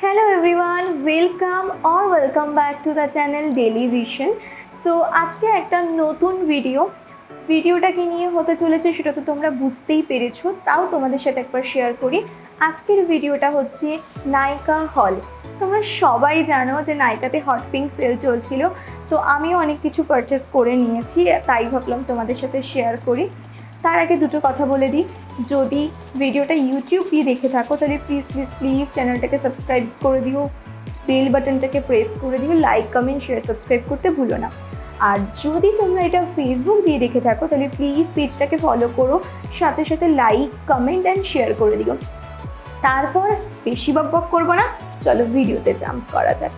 Hello everyone, welcome back to the channel Daily Vision. So আজকে একটা নতুন ভিডিওটা কি নিয়ে হতে চলেছে সেটা তো তোমরা বুঝতেই পেরেছো, তাও তোমাদের সাথে একবার শেয়ার করি। আজকের ভিডিওটা হচ্ছে নাইকা হল। তোমরা সবাই জানো যে নাইকাতে হট পিঙ্ক সেল চলছিল, তো আমিও অনেক কিছু পারচেস করে নিয়েছি, তাই ভাবলাম তোমাদের সাথে শেয়ার করি। তার আগে দুটো কথা বলে দিই, যদি ভিডিওটা ইউটিউব দিয়ে দেখে থাকো তাহলে প্লিজ চ্যানেলটাকে সাবস্ক্রাইব করে দিও, বেল বাটনটাকে প্রেস করে দিও, লাইক কমেন্ট শেয়ার সাবস্ক্রাইব করতে ভুলো না। আর যদি তোমরা এটা ফেসবুক দিয়ে দেখে থাকো তাহলে প্লিজ পেজটাকে ফলো করো, সাথে সাথে লাইক কমেন্ট অ্যান্ড শেয়ার করে দিও। তারপর বেশি বকবক করবো না, চলো ভিডিওতে জাম্প করা যাক।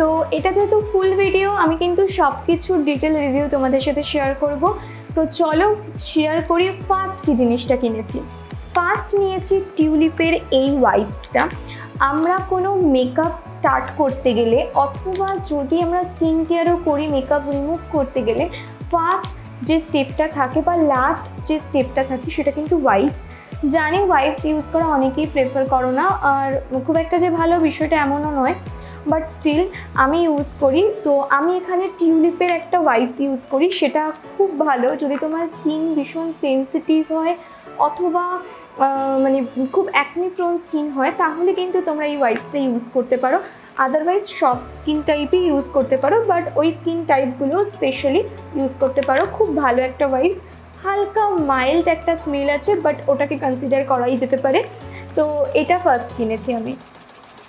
তো এটা যেহেতু ফুল ভিডিও, আমি কিন্তু সব কিছুর ডিটেল রিভিউ তোমাদের সাথে শেয়ার করব। তো চলো শেয়ার করি। ফার্স্ট কি জিনিসটা কিনেছি, ফার্স্ট নিয়েছি টিউলিপের এই ওয়াইপসটা। আমরা কোনো মেকআপ স্টার্ট করতে গেলে অথবা যদি আমরা স্কিন কেয়ারও করি, মেকআপ রিমুভ করতে গেলে ফার্স্ট যে স্টেপটা থাকে বা লাস্ট যে স্টেপটা থাকে সেটা কিন্তু ওয়াইপস। জানি ওয়াইপস ইউজ করা অনেকেই প্রেফার করো না, আর খুব একটা যে ভালো বিষয়টা এমনও নয়, বাট স্টিল আমি ইউজ করি। তো আমি এখানে টিউলিপের একটা ওয়াইপস ইউজ করি, সেটা খুব ভালো যদি তোমার স্কিন ভীষণ সেন্সিটিভ হয় অথবা মানে খুব অ্যাকনি প্রোন স্কিন হয়, তাহলে কিন্তু তোমরা এই ওয়াইপসটা ইউজ করতে পারো। আদারওয়াইজ সব স্কিন টাইপই ইউজ করতে পারো, বাট ওই স্কিন টাইপগুলো স্পেশালি ইউজ করতে পারো। খুব ভালো একটা ওয়াইপস, হালকা মাইল্ড একটা স্মেল আছে, বাট ওটাকে কনসিডার করাই যেতে পারে। তো এটা ফার্স্ট কিনেছি আমি।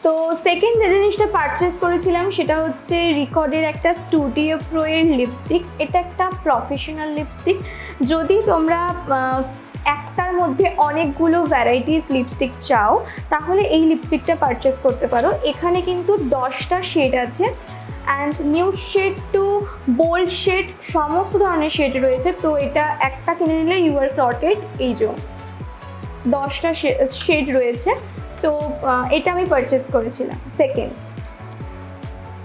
তো সেকেন্ড যে জিনিসটা পারচেস করেছিলাম সেটা হচ্ছে রিকর্ডের একটা স্টুডিও প্রো এর লিপস্টিক। এটা একটা প্রফেশনাল লিপস্টিক। যদি তোমরা একটার মধ্যে অনেকগুলো ভ্যারাইটিস লিপস্টিক চাও তাহলে এই লিপস্টিকটা পারচেস করতে পারো। এখানে কিন্তু 10টা শেড আছে, and nude shade to bold shade সমস্ত ধরনের শেড রয়েছে। তো এটা একটা কিনে নিলে ইউ আর সর্টেড। এই যে 10টা শেড রয়েছে, তো এটা আমি পারচেস করেছিলাম। সেকেন্ড,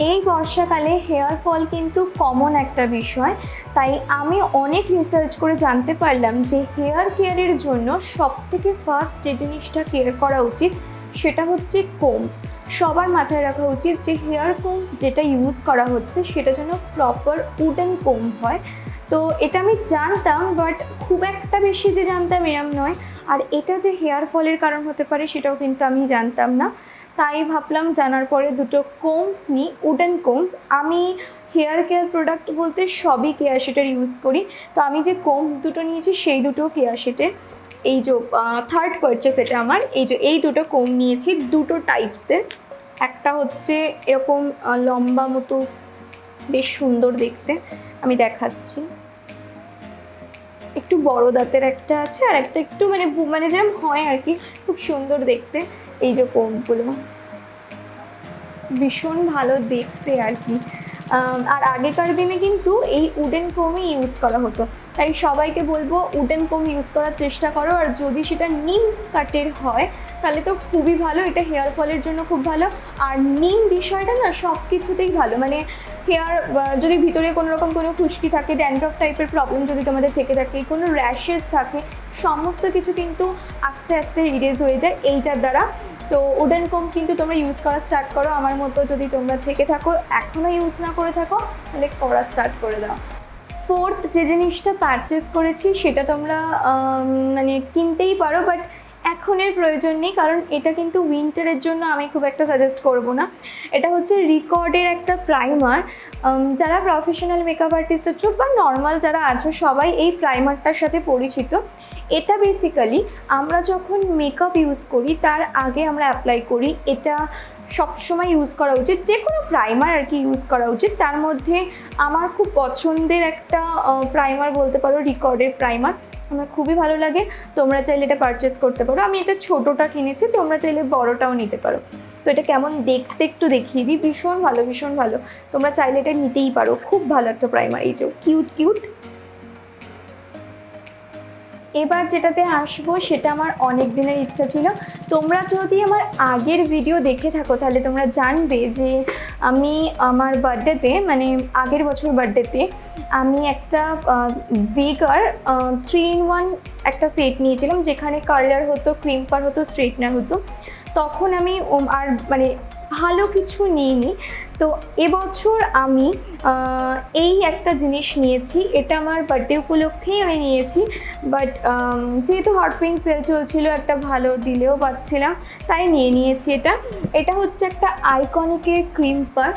এই বর্ষাকালে হেয়ার ফল কিন্তু কমন একটা বিষয়, তাই আমি অনেক রিসার্চ করে জানতে পারলাম যে হেয়ার কেয়ারের জন্য সবথেকে ফার্স্ট যে জিনিসটা কেয়ার করা উচিত সেটা হচ্ছে কোম। সবার মাথায় রাখা উচিত যে হেয়ার কোম যেটা ইউজ করা হচ্ছে সেটা যেন প্রপার উডেন কোম হয়। তো এটা আমি জানতাম, বাট খুব একটা বেশি যে জানতাম এরম নয়। আর এটা যে হেয়ার ফলের কারণ হতে পারে সেটাও কিন্তু আমি জানতাম না, তাই ভাবলাম জানার পরে দুটো কোম নিই, উডেন কোম। আমি হেয়ার কেয়ার প্রোডাক্ট বলতে সবই কেয়ার শেটের ইউজ করি। তো আমি যে কোম দুটো নিয়েছি সেই দুটো কেয়ার শেটের। এই যে থার্ড পারচেস এটা আমার। এই দুটো কোম নিয়েছি, দুটো টাইপসের। একটা হচ্ছে এরকম লম্বা মতো, বেশ সুন্দর দেখতে, আমি দেখাচ্ছি। একটু বড় দাঁতের একটা আছে, আর একটা একটু মানে যেরকম হয় আর কি, খুব সুন্দর দেখতে। এই যে কোমগুলো ভীষণ ভালো দেখতে আর কি। আর আগেকার দিনে কিন্তু এই উডেন কোমই ইউজ করা হতো, তাই সবাইকে বলবো উডেন কোম ইউজ করার চেষ্টা করো। আর যদি সেটা নিম কাটের হয় তাহলে তো খুবই ভালো, এটা হেয়ার ফলের জন্য খুব ভালো। আর নিম বিষয়টা না সব কিছুতেই ভালো, মানে হেয়ার যদি ভিতরে কোনো রকম কোনো খুশকি থাকে, ড্যান্ড্রফ টাইপের প্রবলেম যদি তোমাদের থেকে থাকে, কোনো র্যাশেস থাকে, সমস্ত কিছু কিন্তু আস্তে আস্তে ইরেজ হয়ে যায় এইটার দ্বারা। তো উডেন কোম কিন্তু তোমরা ইউজ করা স্টার্ট করো, আমার মতো যদি তোমরা থেকে থাকো এখনও ইউজ না করে থাকো তাহলে করা স্টার্ট করে দাও। ফোর্থ যে জিনিসটা পারচেস করেছি সেটা তোমরা মানে কিনতেই পারো, বাট এখনের প্রয়োজন নেই, কারণ এটা কিন্তু উইন্টারের জন্য আমি খুব একটা সাজেস্ট করব না। এটা হচ্ছে রিকর্ডের একটা প্রাইমার। যারা প্রফেশনাল মেকআপ আর্টিস্ট আছো বা নর্মাল যারা আছো সবাই এই প্রাইমারটার সাথে পরিচিত। এটা বেসিক্যালি আমরা যখন মেকআপ ইউজ করি তার আগে আমরা অ্যাপ্লাই করি। এটা সবসময় ইউজ করা উচিত, যে কোনো প্রাইমার আর কি ইউজ করা উচিত। তার মধ্যে আমার খুব পছন্দের একটা প্রাইমার বলতে পারো রিকর্ডের প্রাইমার, আমার খুবই ভালো লাগে। তোমরা চাইলে এটা পারচেস করতে পারো। আমি এটা ছোটোটা কিনেছি, তোমরা চাইলে বড়টাও নিতে পারো। তো এটা কেমন দেখতে একটু দেখিয়ে দিই। ভীষণ ভালো, তোমরা চাইলে এটা নিতেই পারো, খুব ভালো একটা প্রাইমার। এই যে কিউট এবার যেটাতে আসবো সেটা আমার অনেক দিনের ইচ্ছা ছিল। তোমরা যদি আমার আগের ভিডিও দেখে থাকো তাহলে তোমরা জানবে যে আমি আমার বার্থডেতে, মানে আগের বছর বার্থডেতে আমি একটা বিগার 3-in-1 একটা সেট নিয়েছিলাম, যেখানে কার্লার হতো, ক্রিম্পার হতো, স্ট্রেটনার হতো। তখন আমি আর মানে ভালো কিছু নিইনি। তো এবছর আমি এই একটা জিনিস নিয়েছি, এটা আমার বার্থডে উপলক্ষেই আমি নিয়েছি। বাট যেহেতু হট পিঙ্ক সেল চলছিল, একটা ভালো ডিলেও পাচ্ছিলাম, তাই নিয়েছি এটা। এটা হচ্ছে একটা আইকনিকের ক্রিম্পার।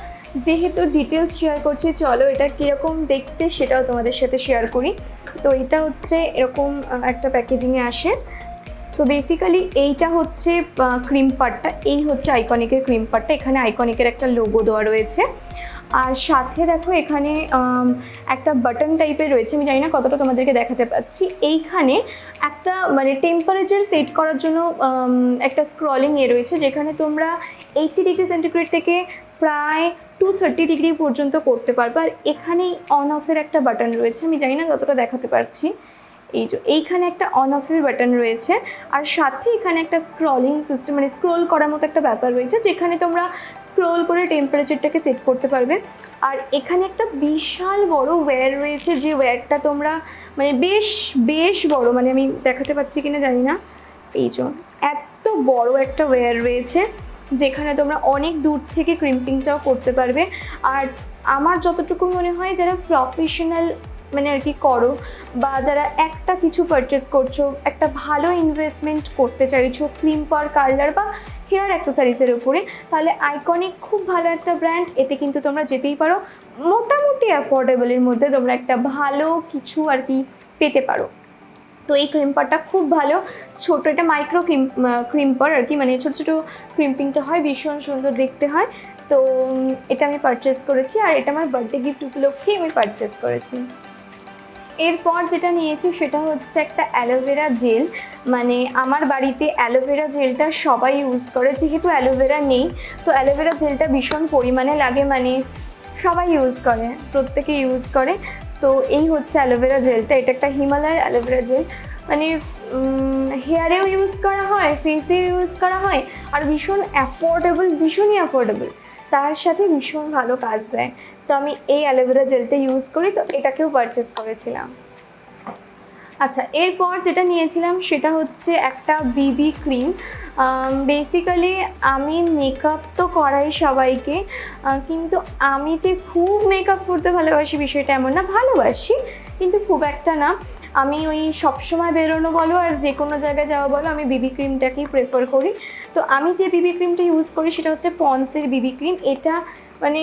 যেহেতু ডিটেলস শেয়ার করছি, চলো এটা কীরকম দেখতে সেটাও তোমাদের সাথে শেয়ার করি। তো এটা হচ্ছে এরকম একটা প্যাকেজিংয়ে আসে। তো বেসিক্যালি এইটা হচ্ছে ক্রিম্পারটা, এই হচ্ছে আইকনিকের ক্রিম্পারটা। এখানে আইকনিকের একটা লোগো দেওয়া রয়েছে, আর সাথে দেখো এখানে একটা বাটন টাইপের রয়েছে, আমি জানি না কতটা তোমাদেরকে দেখাতে পাচ্ছি। এইখানে একটা মানে টেম্পারেচার সেট করার জন্য একটা স্ক্রলিং রয়েছে, যেখানে তোমরা 80 ডিগ্রি সেন্টিগ্রেড থেকে প্রায় 230 ডিগ্রি পর্যন্ত করতে পারবে। আর এখানেই অন অফের একটা বাটন রয়েছে, আমি জানি না কতটা দেখাতে পারছি। এই যে এইখানে একটা অন অফের বাটন রয়েছে, আর সাথে এখানে একটা স্ক্রলিং সিস্টেম, মানে স্ক্রোল করার মতো একটা ব্যাপার রয়েছে, যেখানে তোমরা স্ক্রোল করে টেম্পারেচারটাকে সেট করতে পারবে। আর এখানে একটা বিশাল বড় ওয়্যার রয়েছে, যে ওয়্যারটা তোমরা মানে বেশ বড়, মানে আমি দেখাতে পাচ্ছি কিনা জানি না। এই যে এত বড় একটা ওয়্যার রয়েছে, যেখানে তোমরা অনেক দূর থেকে ক্রিম্পিংটাও করতে পারবে। আর আমার যতটুকু মনে হয়, যারা প্রফেশনাল মানে আর কি করো, বা যারা একটা কিছু পারচেস করছো, একটা ভালো ইনভেস্টমেন্ট করতে চাইছো ক্রিম্পার, কার্লার বা হেয়ার অ্যাক্সেসরিজের উপরে, তাহলে আইকনিক খুব ভালো একটা ব্র্যান্ড। এতে কিন্তু তোমরা যেতেই পারো, মোটামুটি অ্যাফোর্ডেবলের মধ্যে তোমরা একটা ভালো কিছু আর কি পেতে পারো। তো এই ক্রিম্পারটা খুব ভালো, ছোটো, এটা মাইক্রো ক্রিম্পার আর কি, মানে ছোটো ছোটো ক্রিম্পিংটা হয়, ভীষণ সুন্দর দেখতে হয়। তো এটা আমি পারচেস করেছি, আর এটা আমার বার্থডে গিফট উপলক্ষেই আমি পারচেস করেছি। এরপর যেটা নিয়েছি সেটা হচ্ছে একটা অ্যালোভেরা জেল। মানে আমার বাড়িতে অ্যালোভেরা জেলটা সবাই ইউজ করে, যেহেতু অ্যালোভেরা নেই তো অ্যালোভেরা জেলটা ভীষণ পরিমাণে লাগে, মানে সবাই ইউজ করে, প্রত্যেকে ইউজ করে। তো এই হচ্ছে অ্যালোভেরা জেলটা, এটা একটা হিমালয়ের অ্যালোভেরা জেল, মানে হেয়ারেও ইউজ করা হয়, ফেসেও ইউজ করা হয়, আর ভীষণ অ্যাফোর্ডেবল, ভীষণই অ্যাফোর্ডেবল, তার সাথে ভীষণ ভালো কাজ দেয়। তো আমি এই অ্যালোভেরা জেলটা ইউজ করি, তো এটাকেও পারচেস করেছিলাম। আচ্ছা, এরপর যেটা নিয়েছিলাম সেটা হচ্ছে একটা বিবি ক্রিম। বেসিক্যালি আমি মেকআপ তো করাই সবাইকে, কিন্তু আমি যে খুব মেকআপ করতে ভালোবাসি বিষয়টা এমন না, ভালোবাসি কিন্তু খুব একটা না। আমি ওই সবসময় বেরোনো বলো আর যে কোনো জায়গায় যাওয়া বলো, আমি বিবি ক্রিমটাকেই প্রেফার করি। তো আমি যে বিবি ক্রিমটা ইউজ করি সেটা হচ্ছে পন্সের বিবি ক্রিম। এটা মানে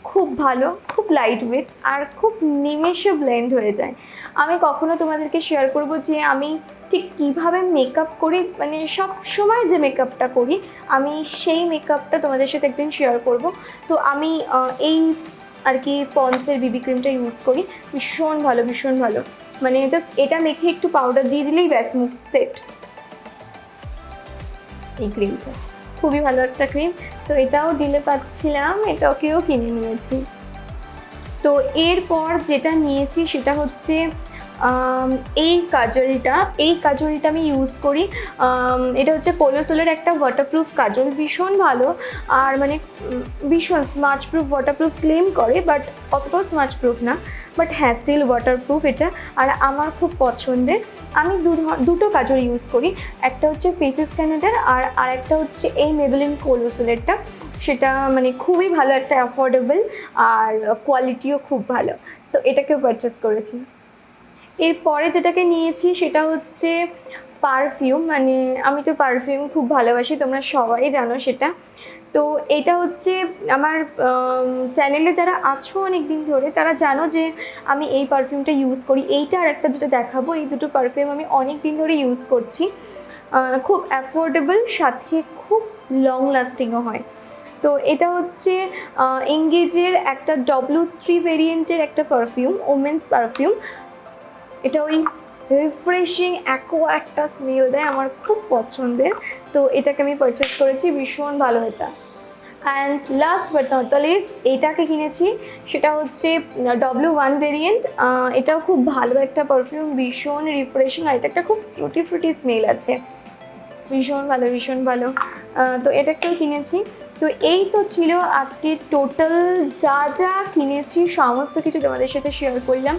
খুব ভালো, খুব লাইট ওয়েট, আর খুব নিমেষে ব্লেন্ড হয়ে যায়। আমি কখনো তোমাদেরকে শেয়ার করব যে আমি ঠিক কীভাবে মেকআপ করি, মানে সব সময় যে মেকআপটা করি আমি সেই মেকআপটা তোমাদের সাথে একদিন শেয়ার করব। তো আমি এই আর কি পন্সের বিবি ক্রিমটা ইউজ করি, ভীষণ ভালো, ভীষণ ভালো। মানে জাস্ট এটা মেখে একটু পাউডার দিয়ে দিলেই ব্যাস, মুখ সেট। এই ক্রিমটা খুবই ভালো একটা ক্রিম, তো এটাও ডিলে পাচ্ছিলাম, এটাকেও কিনে নিয়েছি। তো এরপর যেটা নিয়েছি সেটা হচ্ছে এই কাজলটা আমি ইউজ করি। এটা হচ্ছে কোলোসোলের একটা ওয়াটারপ্রুফ কাজল, ভীষণ ভালো, আর মানে ভীষণ স্মাচ প্রুফ, ওয়াটারপ্রুফ ক্লেম করে, বাট অতটাও স্মাচ প্রুফ না, বাট হ্যাঁ স্টিল ওয়াটারপ্রুফ এটা, আর আমার খুব পছন্দের। আমি দুটো কাজল ইউজ করি, একটা হচ্ছে ফেসেস ক্যানাডার, আর আরেকটা হচ্ছে এই মেবেলিন কোলোসোলেরটা। সেটা মানে খুবই ভালো, একটা অ্যাফোর্ডেবল, আর কোয়ালিটিও খুব ভালো, তো এটাকেও পারচেস করেছি। এরপরে যেটাকে নিয়েছি সেটা হচ্ছে পারফিউম। মানে আমি তো পারফিউম খুব ভালোবাসি, তোমরা সবাই জানো সেটা। তো এটা হচ্ছে আমার চ্যানেলে যারা আছো অনেক দিন ধরে তারা জানো যে আমি এই পারফিউমটা ইউজ করি। এইটা আর একটা যেটা দেখাবো, এই দুটো পারফিউম আমি অনেক দিন ধরে ইউজ করছি। খুব অ্যাফোর্ডেবল, সাথে খুব লং লাস্টিংও হয়। তো এটা হচ্ছে এঙ্গেজের একটা W3 ভেরিয়েন্টের একটা পারফিউম, ওমেন্স পারফিউম। এটা ওই রিফ্রেশিং অ্যাকোয়া একটা স্মেল দেয়, আমার খুব পছন্দের। তো এটাকে আমি পারচেস করেছি, ভীষণ ভালো এটা। And last but not the least এটাকে কিনেছি, সেটা হচ্ছে W1 ভেরিয়েন্ট। এটাও খুব ভালো একটা পারফিউম, ভীষণ রিফ্রেশিং, আর এটা একটা খুব ফ্রুটি ফ্রুটি স্মেল আছে, ভীষণ ভালো ভীষণ ভালো। তো এটাকেও কিনেছি। তো এই তো ছিল আজকে টোটাল যা যা কিনেছি সমস্ত কিছু তোমাদের সাথে শেয়ার করলাম।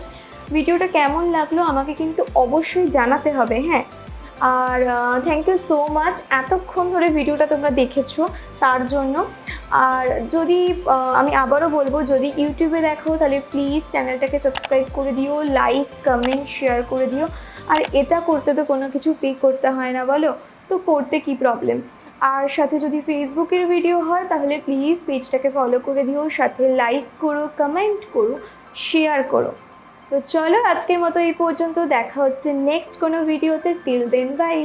ভিডিওটা কেমন লাগলো আমাকে কিন্তু অবশ্যই জানাতে হবে, হ্যাঁ। আর থ্যাংক ইউ সো মাচ এতক্ষণ ধরে ভিডিওটা তোমরা দেখেছো তার জন্য। আর যদি আমি আবারও বলবো, যদি ইউটিউবে দেখো তাহলে প্লিজ চ্যানেলটাকে সাবস্ক্রাইব করে দিও, লাইক কমেন্ট শেয়ার করে দিও। আর এটা করতে তো কোনো কিছু পে করতে হয় না, বলো তো করতে কি প্রবলেম। আর সাথে যদি ফেসবুকের ভিডিও হয় তাহলে প্লিজ পেজটাকে ফলো করে দিও, সাথে লাইক করো, কমেন্ট করো, শেয়ার করো। তো চলো আজকের মতো এই পর্যন্ত, দেখা হচ্ছে নেক্সট কোনো ভিডিওতে। Till then by.